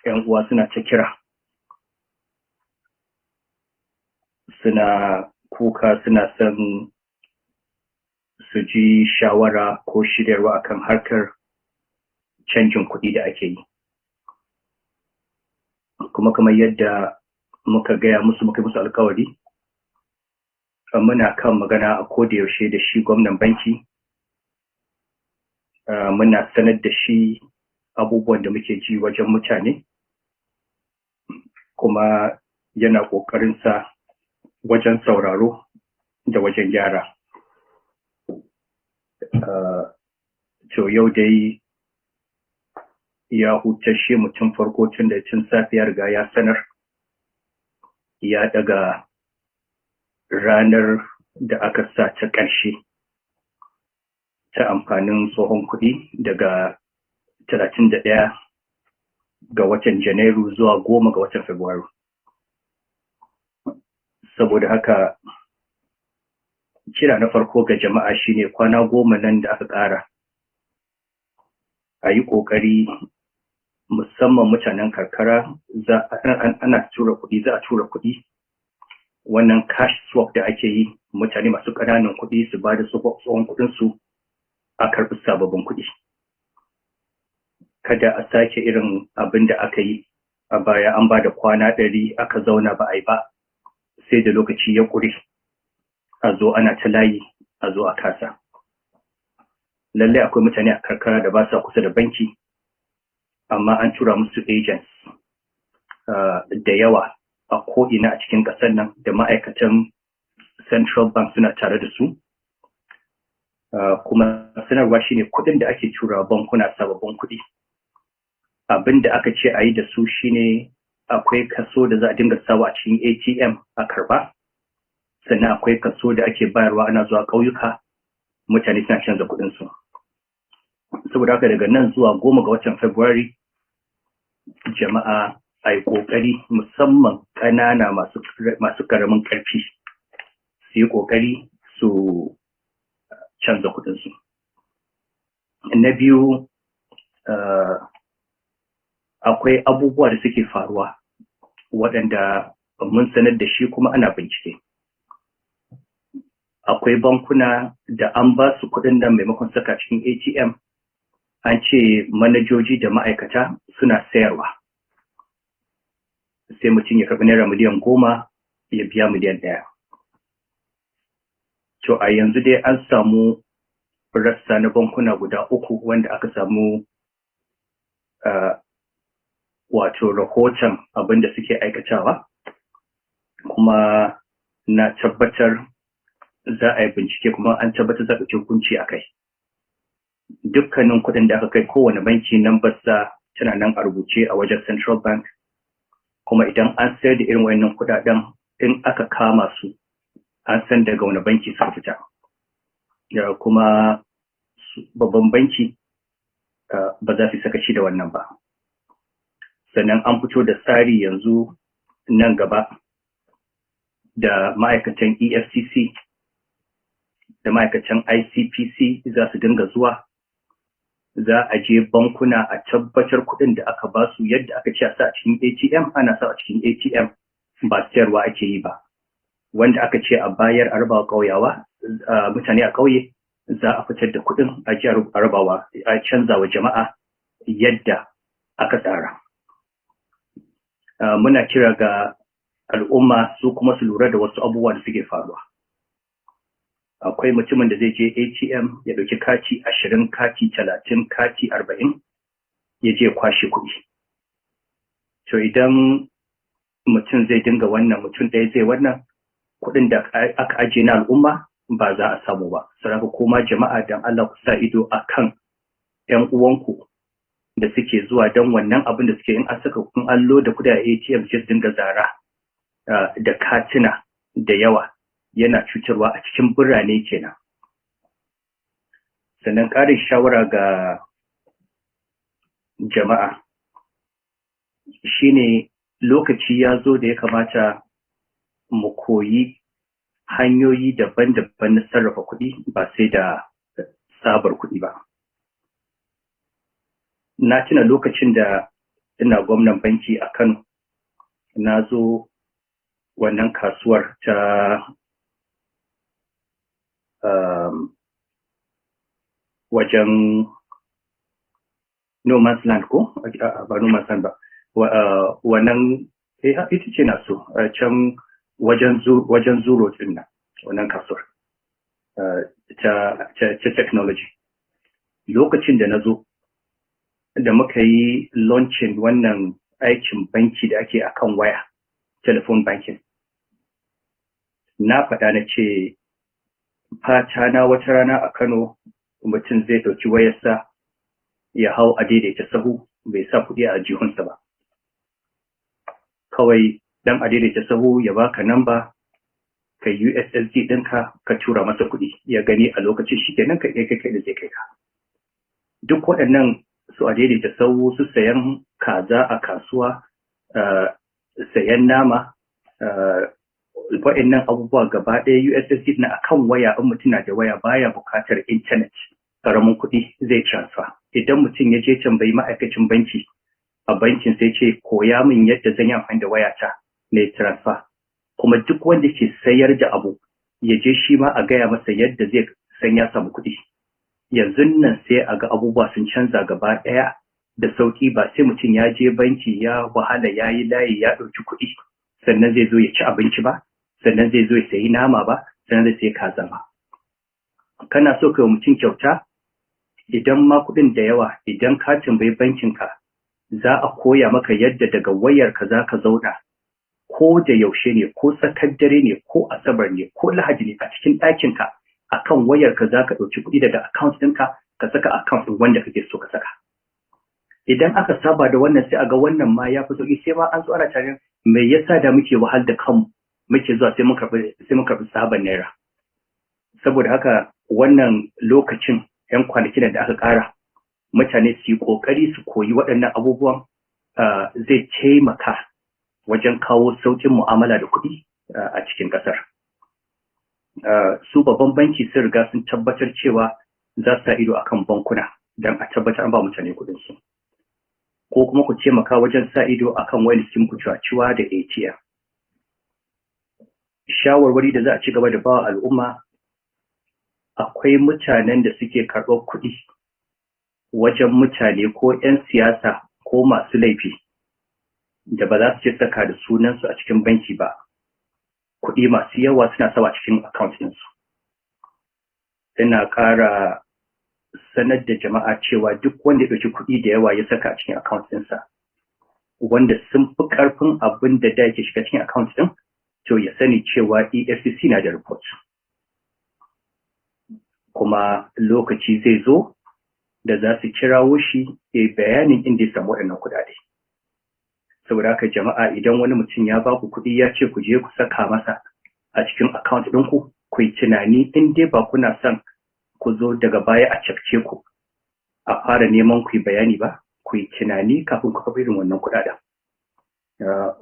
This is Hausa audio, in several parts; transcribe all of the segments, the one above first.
'yan uwa suna ta kira, suna kuka, suna son su ji shawara ko shiryarwa akan harkar canjin kuɗi da ake yi. Kuma kamar yadda muka gaya musu, muka musu alkawari, muna kan magana a koda yaushe da shi gwamnan banki, muna sanar da shi abubuwan da muke ji wajen mutane, kuma yana ƙoƙarinsa wajen sauraro da wajen gyara. To yau dai ya hutashe mutum farko tun da tun safiya riga ya sanar ya daga ranar da aka sa ta ƙarshe ta amfanin tsohon kuɗi daga 31 ga watan Janairu zuwa 10 ga watan Fabrairu. Saboda haka kira na farko ga jama'a shine kwana 10 nan da aka ƙara a yi ƙoƙari, musamman mutanen karkara, ana tura kuɗi, za a tura kuɗi. Wannan cash swap da ake yi, mutane masu ƙananan kuɗi su ba da tsohon kuɗinsu a karɓi sababbin kuɗi. Kada a sake irin abin da aka yi a baya, an ba da kwana 100 aka zauna ba a yi ba, sai da lokaci ya ƙure a zo ana ta layi, a zo a kasa. Lallai akwai mutane a karkara da ba sa kusa da banki, amma an tura musu agents da yawa a ko'ina a cikin ƙasar nan, da ma'aikatan Central Bank suna tare da su. Kuma sanarwa shine kuɗin da ake tura bankuna, sababbin kuɗi, abin da aka ce a yi da su shine akwai kaso da za a dinga sawa a cikin ATM a karba, sannan akwai kaso da ake bayarwa ana zuwa ƙauyuka, mutane suna canza kuɗinsu. Saboda haka daga nan zuwa 10 ga watan Fabrairu, jama'a a yi ƙoƙari, musamman ƙanana masu ƙaramin ƙarfi, su yi ƙoƙari su canza kuɗinsu. Na biyu, akwai abubuwa da suke faruwa waɗanda mun sanar da shi kuma ana bincike. Akwai bankuna da an ba su kuɗin nan maimakon saka cikin ATM, an ce manajoji da ma'aikata suna sayarwa. Sai mutum ya karɓi naira miliyan 10 ya biya miliyan 1. To a yanzu dai an samu rassa na bankuna guda 3 wanda aka samu wato rahoton abin da suke aikatawa, kuma na tabbatar za a yi bincike, kuma an tabbatar za a ɗauki hukunci a kai. Dukkanin kuɗin da aka kai kowane banki, nambarsa tana nan a rubuce a wajen Central Bank, kuma idan an sayar da irin wayannan kuɗaɗen, in aka kama su, an san daga wani banki suka fita. Kuma babban banki ba za su sakaci da wannan ba. Sannan an fito da tsari yanzu nan gaba da ma'aikatan EFCC da ma'aikatan ICPC za su dinga zuwa, za a je bankuna a tabbatar kuɗin da aka ba su yadda aka ce a sa a cikin ATM, ana sa a cikin ATM, ba sayarwa ake yi ba. Wanda aka ce a bayar a rabawa ƙauyawa, mutane a ƙauye, za a fitar da kuɗin a ji a rabawa, a canza wa jama'a yadda aka tsara. Muna kira ga al'umma su kuma su lura da wasu abubuwa da suke faruwa. Akwai mutumin da zai je ATM ya ɗauki kati 20, kati 30, kati 40, ya je kwashe kuɗi. To idan mutum zai dinga wannan, mutum ɗaya zai wannan, kuɗin da aka ajiye na al'umma ba za a samu ba. Saboda kuma jama'a, dan Allah ku sa ido akan 'yan uwanku da suke zuwa don wannan abin da suke, in an saka kun allo da kuɗi a ATM sai su dinga zara da katina da yawa, yana cutarwa a cikin birane kenan. Sannan ƙarin shawara ga jama'a shine lokaci ya zo da ya kamata mu koyi hanyoyi daban-daban na sarrafa kuɗi, ba sai da sabar kuɗi ba. Na tuna lokacin da ina gwamnan banki a Kano, na zo wannan kasuwar ta wajen No Man's Land ko? Ba No Man's Land ba. Wannan ita ce na so can wajen zuro din nan wannan kasuwar ta technology. Lokacin da na zo da muka yi launching wannan aikin banki da ake akan waya, telephone banking, na faɗa na ce fata na wata rana a Kano mutum zai ɗauki wayarsa ya hau a daidaita sahu bai sa kuɗi a jihunsa ba. Kawai dan a daidaita sahu ya baka namba, ka USSD ɗinka ka tura masa kuɗi ya gani a lokacin shi kenan ka kai da zai kai ka. Duk waɗannan su a daidaita sahu, su sayan kaza a kasuwa, sayan nama, waɗannan abubuwa gaba ɗaya USSD na akan waya. In mutum na da waya baya buƙatar intanet, ƙaramin kuɗi zai transfer. Idan mutum ya je tambayi ma'aikacin banki a bankin sai ce koya min yadda zan yi amfani da wayata na transfer. Kuma duk wanda ke sayar da abu ya je shi ma a gaya masa yadda zai san ya samu kuɗi. Yanzu nan sai a ga abubuwa sun canza gaba ɗaya da sauƙi, ba sai mutum ya je banki ya wahala ya yi layi ya ɗauki kuɗi sannan zai zo ya ci abinci ba, sannan zai zo ya sayi nama ba, sannan zai sayi kaza ba. Kana so ka yi mutum kyauta, idan ma kuɗin da yawa, idan ka tambayi bankinka za a koya maka yadda daga wayarka za ka zauna ko da yaushe ne, ko tsakar dare ne, ko asabar ne, ko lahadi ne, a cikin ɗakinka akan wayarka za ka ɗauki kuɗi daga account ɗinka ka saka account ɗin wanda kake so ka saka. Idan aka saba da wannan sai a ga wannan ma ya fi sauƙi, sai ma an zo ana tare me yasa da muke wahal da kanmu muke zuwa sai mun karɓi sabon naira. Saboda haka wannan lokacin 'yan kwanakin da aka ƙara mutane su yi ƙoƙari su koyi waɗannan abubuwan, zai taimaka wajen kawo sauƙin mu'amala da kuɗi a cikin ƙasar. Su babban banki sun riga sun tabbatar cewa za su sa ido akan bankuna don a tabbatar an ba mutane kuɗinsu, ko kuma ku taimaka wajen sa ido akan wani sim ku ciwa da ATM. Shawarwari da za a ci gaba da bawa al'umma, akwai mutanen da suke karɓar kuɗi wajen mutane ko 'yan siyasa ko masu laifi da ba za su ce saka da sunansu a cikin banki ba, kuɗi masu yawa suna sawa cikin account ɗinsu. Ina ƙara sanar da jama'a cewa duk wanda ya ɗauki kuɗi da yawa ya saka a cikin account ɗinsa, wanda sun fi ƙarfin abin da yake shiga cikin account ɗin, to ya sani cewa EFCC na da report. Kuma lokaci zai zo da za su kirawo shi ya bayanin inda ya samu waɗannan kuɗaɗe. Saboda haka jama'a, idan wani mutum ya ba ku kuɗi ya ce ku je ku saka masa a cikin account ɗinku, ku yi tunani, in dai ba kuna son ku zo daga baya a cafke ku a fara neman ku yi bayani ba, ku yi tunani kafin ku kafa irin wannan kuɗaɗen.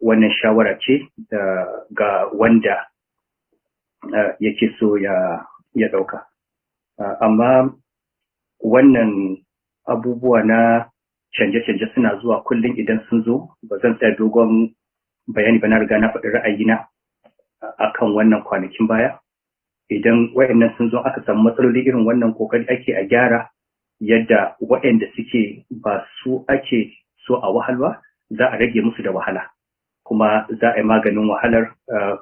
Wannan shawara ce ga wanda yake so ya ɗauka. Amma wannan abubuwa na canje-canje suna zuwa kullum. Idan sun zo ba zan tsaya dogon bayani ba, na riga na faɗi ra'ayina akan wannan kwanakin baya. Idan waɗannan sun zo aka samu matsaloli irin wannan, kokari ake a gyara yadda waɗanda suke ba su ake so a wahalwa za a rage musu da wahala, kuma za a yi maganin wahalar.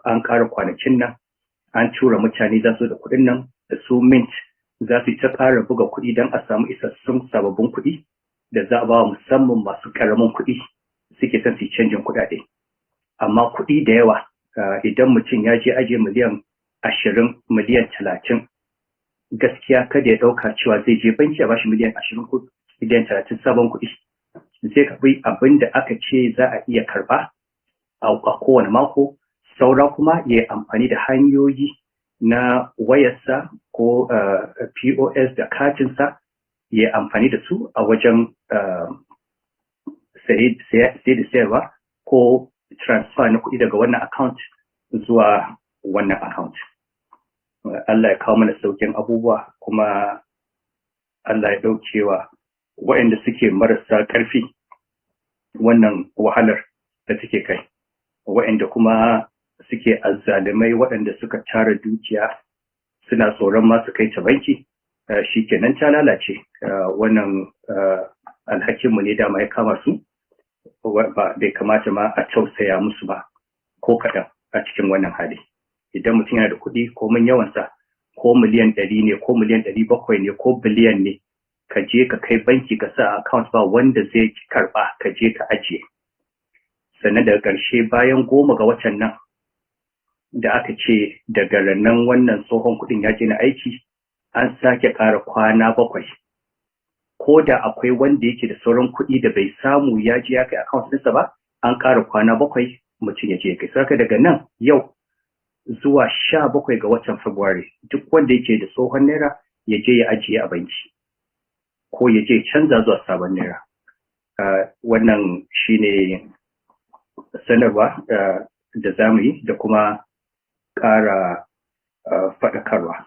An ƙara kwanakin nan, an tura mutane za su da kuɗin nan da su mint za su ta ƙara buga kuɗi don a samu isassun sababbin kuɗi da za a ba musamman masu ƙaramin kuɗi suke son su canjin kuɗaɗe. Amma kuɗi da yawa, idan mutum ya je ajiye miliyan 20, miliyan 30, gaskiya kada ya ɗauka cewa zai je banki a bashi miliyan 20 ko miliyan 30 sabon kuɗi. Zai karɓi abin da aka ce za a iya karɓa a kowane mako, saura kuma ya yi amfani da hanyoyi na wayarsa ko POS da katinsa, ya yi amfani da su a wajen saye da sayarwa ko transfer na kuɗi daga wannan account zuwa wannan account. Allah ya kawo mana sauƙin abubuwa, kuma Allah ya ɗaukewa waɗanda suke marasa ƙarfi wannan wahalar da take kai. Waɗanda kuma suke azzalumai waɗanda suka tara dukiya suna tsoron ma su kai ta banki, shi kenan ta lalace. Wannan alhakinmu ne dama ya kama su, bai kamata ma a tausaya musu ba ko kaɗan a cikin wannan hali. Idan mutum yana da kuɗi ko mun yawansa, ko miliyan 100 ne ko miliyan 700 ne ko biliyan ne, ka je ka kai banki ka sa account ba wanda zai karɓa, ka je ka ajiye. Sannan daga ƙarshe bayan 10 ga watan nan da aka ce daga rannan wannan tsohon kuɗin ya je na aiki, an sake ƙara kwana 7. Ko da akwai wanda yake da sauran kuɗi da bai samu ya je ya kai account ɗinsa ba, an ƙara kwana 7 mutum ya je kai. Saka daga nan yau zuwa 17 ga watan Fabrairu, duk wanda yake da tsohon naira ya je ya ajiye a banki ko ya je canza zuwa sabon naira. Wannan shine sanarwa da za mu yi da kuma ƙara faɗakarwa.